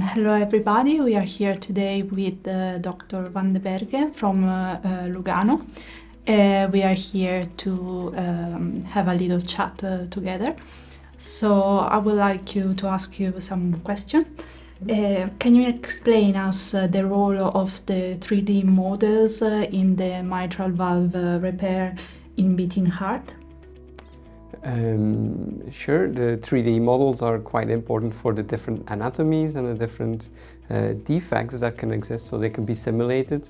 Hello everybody, we are here today with Dr. VANDENBERGHE from Lugano. We are here to have a little chat together. So I would like to ask you some questions. Can you explain us the role of the 3D models in the mitral valve repair in beating heart? Sure, the 3D models are quite important for the different anatomies and the different defects that can exist, so they can be simulated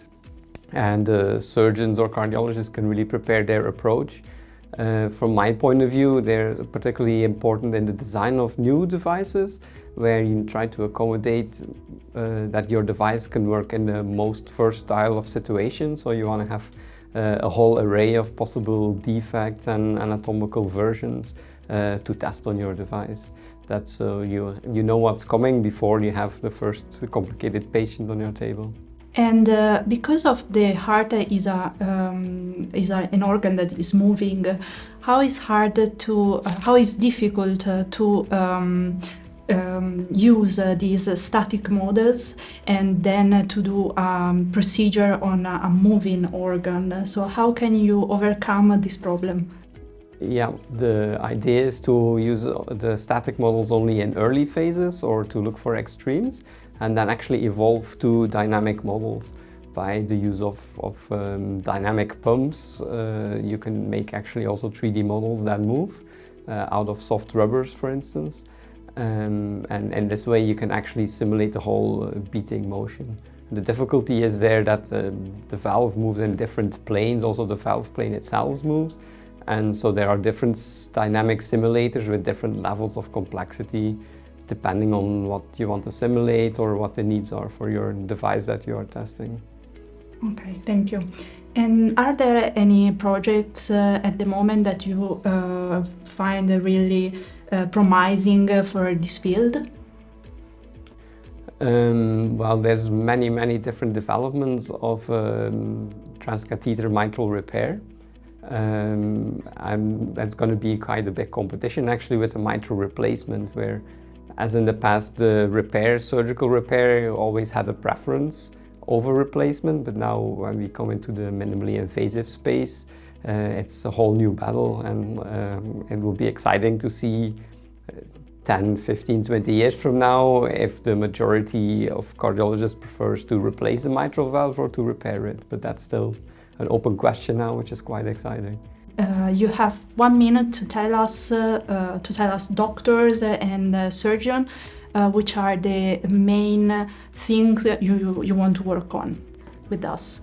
and surgeons or cardiologists can really prepare their approach. From my point of view, they're particularly important in the design of new devices where you try to accommodate that your device can work in the most versatile of situations, so you want to have a whole array of possible defects and anatomical versions to test on your device. That's so you know what's coming before you have the first complicated patient on your table. And because of the heart is an organ that is moving, how is difficult to use these static models and then to do procedure on a moving organ. So how can you overcome this problem? Yeah, the idea is to use the static models only in early phases or to look for extremes and then actually evolve to dynamic models. By the use of dynamic pumps, you can make actually also 3D models that move out of soft rubbers, for instance. And in this way you can actually simulate the whole beating motion. The difficulty is there that the valve moves in different planes, also the valve plane itself moves, and so there are different dynamic simulators with different levels of complexity depending on what you want to simulate or what the needs are for your device that you are testing. Okay, thank you. And are there any projects at the moment that you find really promising for this field? Well, there's many different developments of transcatheter mitral repair. That's going to be quite a big competition actually with the mitral replacement, where as in the past the surgical repair always had a preference over replacement, but now when we come into the minimally invasive space, it's a whole new battle, and it will be exciting to see 10, 15, 20 years from now if the majority of cardiologists prefers to replace the mitral valve or to repair it. But that's still an open question now, which is quite exciting. You have 1 minute to tell us doctors and surgeons which are the main things you want to work on with us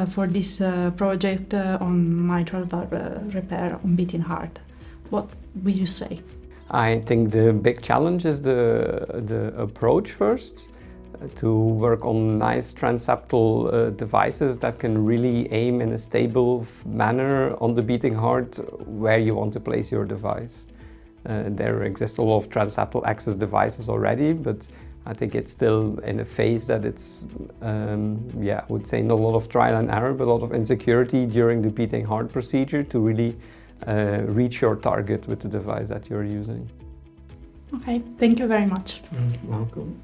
for this project on mitral valve repair on beating heart. What will you say? I think the big challenge is the approach first, to work on nice transeptal devices that can really aim in a stable manner on the beating heart where you want to place your device. There exist a lot of transeptal access devices already, but I think it's still in a phase that it's, I would say not a lot of trial and error, but a lot of insecurity during the beating heart procedure to really reach your target with the device that you're using. Okay, thank you very much. You're welcome.